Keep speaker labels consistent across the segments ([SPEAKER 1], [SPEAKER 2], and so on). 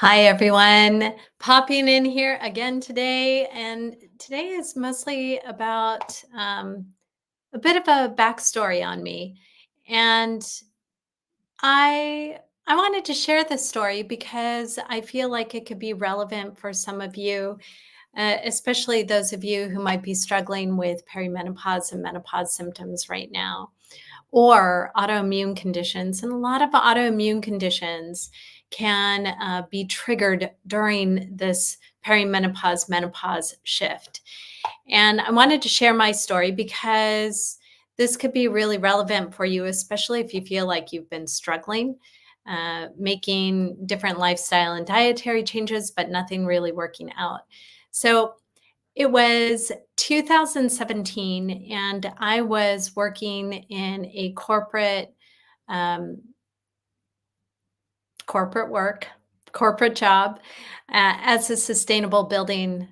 [SPEAKER 1] Hi, everyone. Popping in here again today. And today is mostly about a bit of a backstory on me. And I wanted to share this story because I feel like it could be relevant for some of you, especially those of you who might be struggling with perimenopause and menopause symptoms right now or autoimmune conditions. And a lot of autoimmune conditions can be triggered during this perimenopause menopause shift. And I wanted to share my story because this could be really relevant for you, especially if you feel like you've been struggling. Making different lifestyle and dietary changes, but nothing really working out. So it was 2017, and I was working in a um, corporate work, corporate job as a sustainable building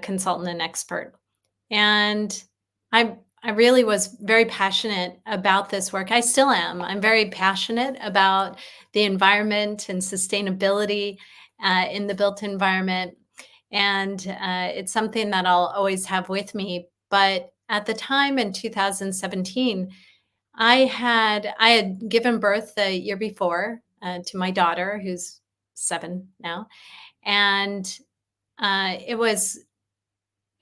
[SPEAKER 1] consultant and expert. And I really was very passionate about this work. I still am. I'm very passionate about the environment and sustainability in the built environment. And it's something that I'll always have with me. But at the time in 2017, I had given birth the year before to my daughter, who's 7 now, and it was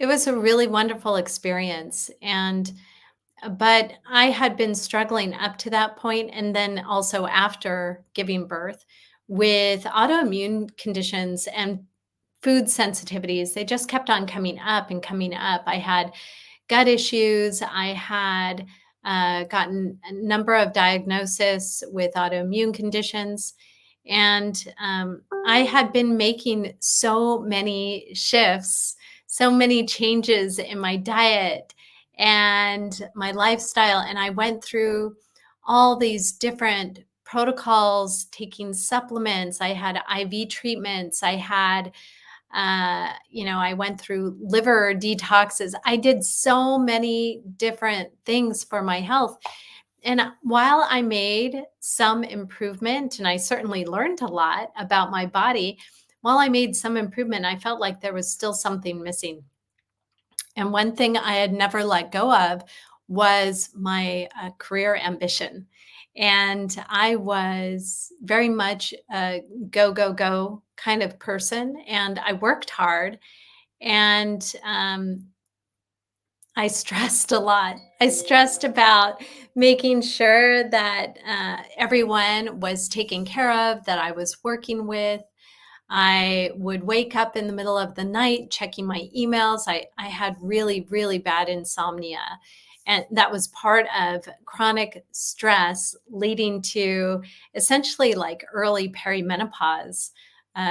[SPEAKER 1] a really wonderful experience. And but I had been struggling up to that point, and then also after giving birth with autoimmune conditions and food sensitivities. They just kept on coming up and coming up. I had gut issues. I had gotten a number of diagnoses with autoimmune conditions. And I had been making so many shifts, so many changes in my diet and my lifestyle. And I went through all these different protocols, taking supplements. I had IV treatments. I went through liver detoxes. I did so many different things for my health. And while I made some improvement, and I certainly learned a lot about my body, while I made some improvement, I felt like there was still something missing. And one thing I had never let go of was my career ambition. And I was very much a go, go, go kind of person. And I worked hard, and I stressed a lot. I stressed about making sure that everyone was taken care of, that I was working with. I would wake up in the middle of the night checking my emails. I had really, really bad insomnia. And that was part of chronic stress leading to essentially like early perimenopause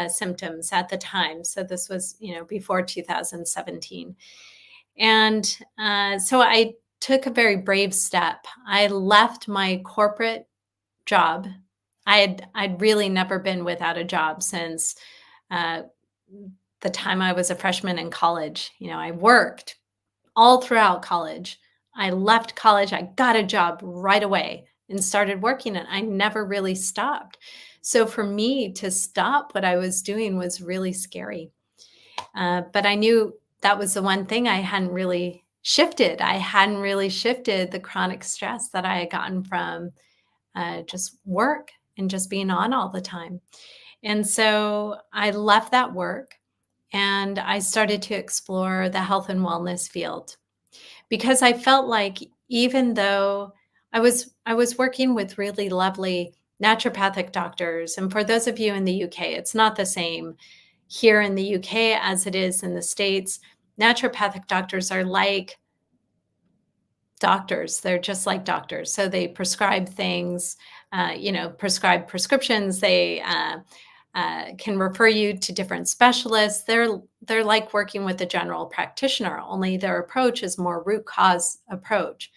[SPEAKER 1] symptoms at the time. So this was, before 2017. And so I took a very brave step. I left my corporate job. I'd really never been without a job since uh, the time I was a freshman in college. I worked all throughout college. I left college. I got a job right away and started working, and I never really stopped. So for me to stop what I was doing was really scary. But I knew that was the one thing I hadn't really shifted. I hadn't really shifted the chronic stress that I had gotten from just work and just being on all the time. And so I left that work and I started to explore the health and wellness field because I felt like even though I was working with really lovely naturopathic doctors, and for those of you in the UK, it's not the same here in the UK as it is in the States. Naturopathic doctors are like doctors. They're just like doctors. So they prescribe things, prescribe prescriptions. They can refer you to different specialists. They're like working with a general practitioner, only their approach is more root cause approach.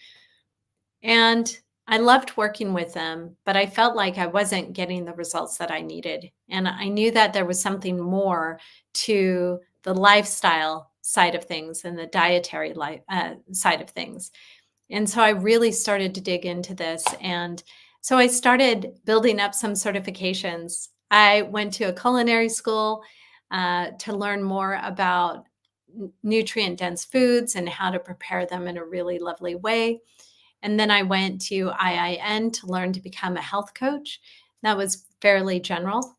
[SPEAKER 1] And I loved working with them, but I felt like I wasn't getting the results that I needed. And I knew that there was something more to the lifestyle side of things and the dietary side of things. And so I really started to dig into this. And so I started building up some certifications. I went to a culinary school to learn more about nutrient dense foods and how to prepare them in a really lovely way. And then I went to IIN to learn to become a health coach. That was fairly general.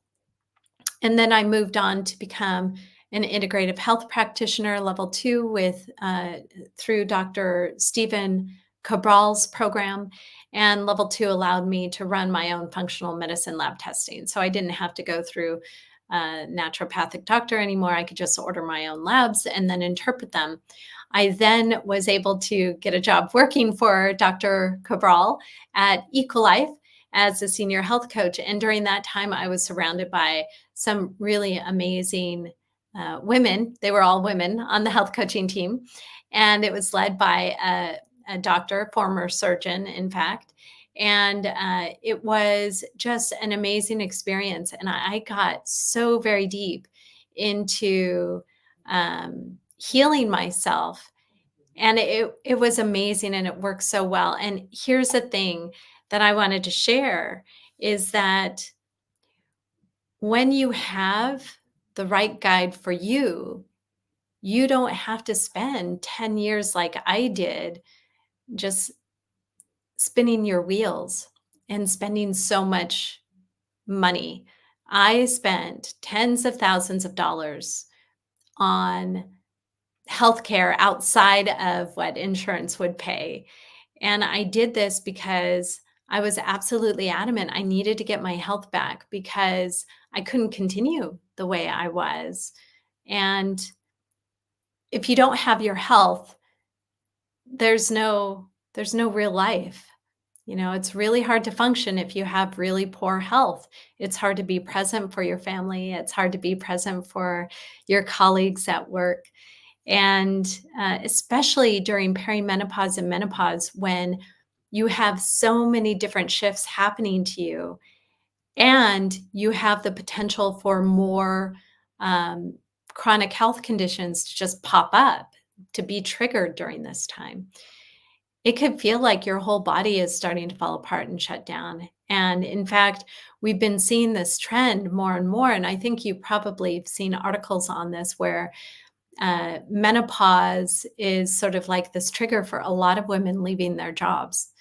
[SPEAKER 1] And then I moved on to become an integrative health practitioner, level two, with through Dr. Stephen Cabral's program. And level two allowed me to run my own functional medicine lab testing. So I didn't have to go through a naturopathic doctor anymore. I could just order my own labs and then interpret them. I then was able to get a job working for Dr. Cabral at Ecolife as a senior health coach. And during that time, I was surrounded by some really amazing women. They were all women on the health coaching team. And it was led by a doctor, former surgeon, in fact. And it was just an amazing experience. And I got so very deep into healing myself. And it was amazing and it worked so well. And here's the thing that I wanted to share is that when you have the right guide for you, you don't have to spend 10 years like I did just spinning your wheels and spending so much money. I spent tens of thousands of dollars on healthcare outside of what insurance would pay. And I did this because I was absolutely adamant I needed to get my health back because I couldn't continue the way I was. And if you don't have your health, there's no real life. You know, it's really hard to function if you have really poor health. It's hard to be present for your family. It's hard to be present for your colleagues at work. And especially during perimenopause and menopause, when you have so many different shifts happening to you, and you have the potential for more um, chronic health conditions to just pop up, to be triggered during this time. It could feel like your whole body is starting to fall apart and shut down. And in fact, we've been seeing this trend more and more. And I think you probably have seen articles on this where menopause is sort of like this trigger for a lot of women leaving their jobs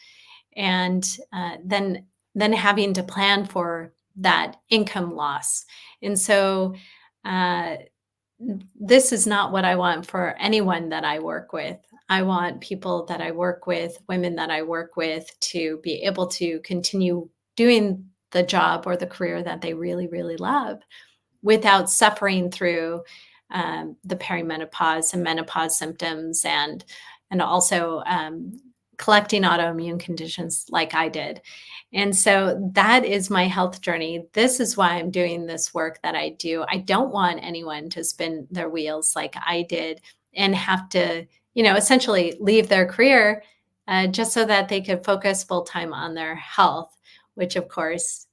[SPEAKER 1] and then having to plan for that income loss. And so uh, this is not what I want for anyone that I work with. I want people that I work with, women that I work with, to be able to continue doing the job or the career that they really, really love without suffering through the perimenopause and menopause symptoms and also collecting autoimmune conditions like I did. And so that is my health journey. This is why I'm doing this work that I do. I don't want anyone to spin their wheels like I did and have to, essentially leave their career just so that they could focus full time on their health, which of course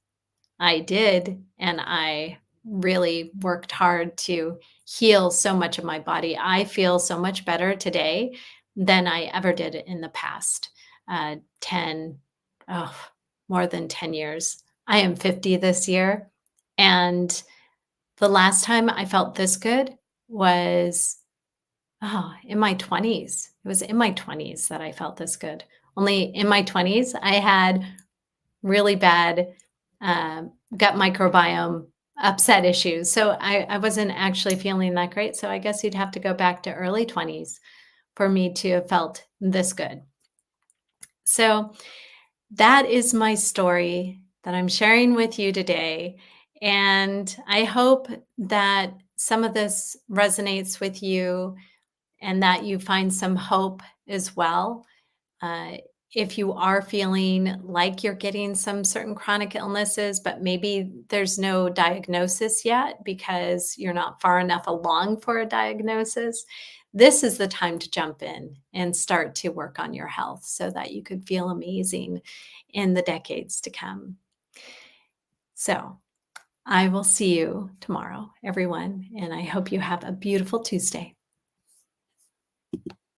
[SPEAKER 1] I did. And I really worked hard to heal so much of my body. I feel so much better today than I ever did in the past 10, oh, more than 10 years. I am 50 this year. And the last time I felt this good was, in my 20s. It was in my 20s that I felt this good. Only in my 20s, I had really bad gut microbiome upset issues. So I wasn't actually feeling that great. So I guess you'd have to go back to early 20s for me to have felt this good. So that is my story that I'm sharing with you today. And I hope that some of this resonates with you and that you find some hope as well. Uh, if you are feeling like you're getting some certain chronic illnesses, but maybe there's no diagnosis yet because you're not far enough along for a diagnosis, this is the time to jump in and start to work on your health so that you could feel amazing in the decades to come. So I will see you tomorrow, everyone, and I hope you have a beautiful Tuesday.